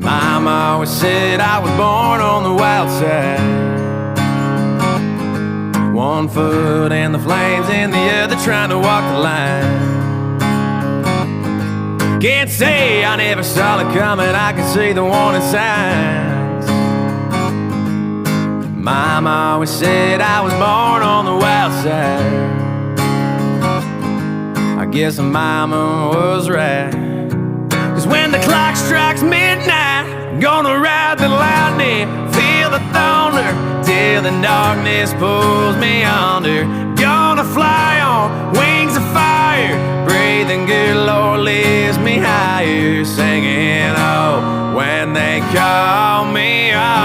Mama always said I was born on the wild side. One foot in the flames and the other trying to walk the line. Can't say I never saw it coming, I can see the warning signs. Mama always said I was born on the wild side. I guess Mama was right. 'Cause when the clock strikes midnight, I'm gonna ride the lightning, feel the thunder, till the darkness pulls me under. Gonna fly on wings of fire, breathing good, Lord lifts me higher, singing oh when they call me. Oh,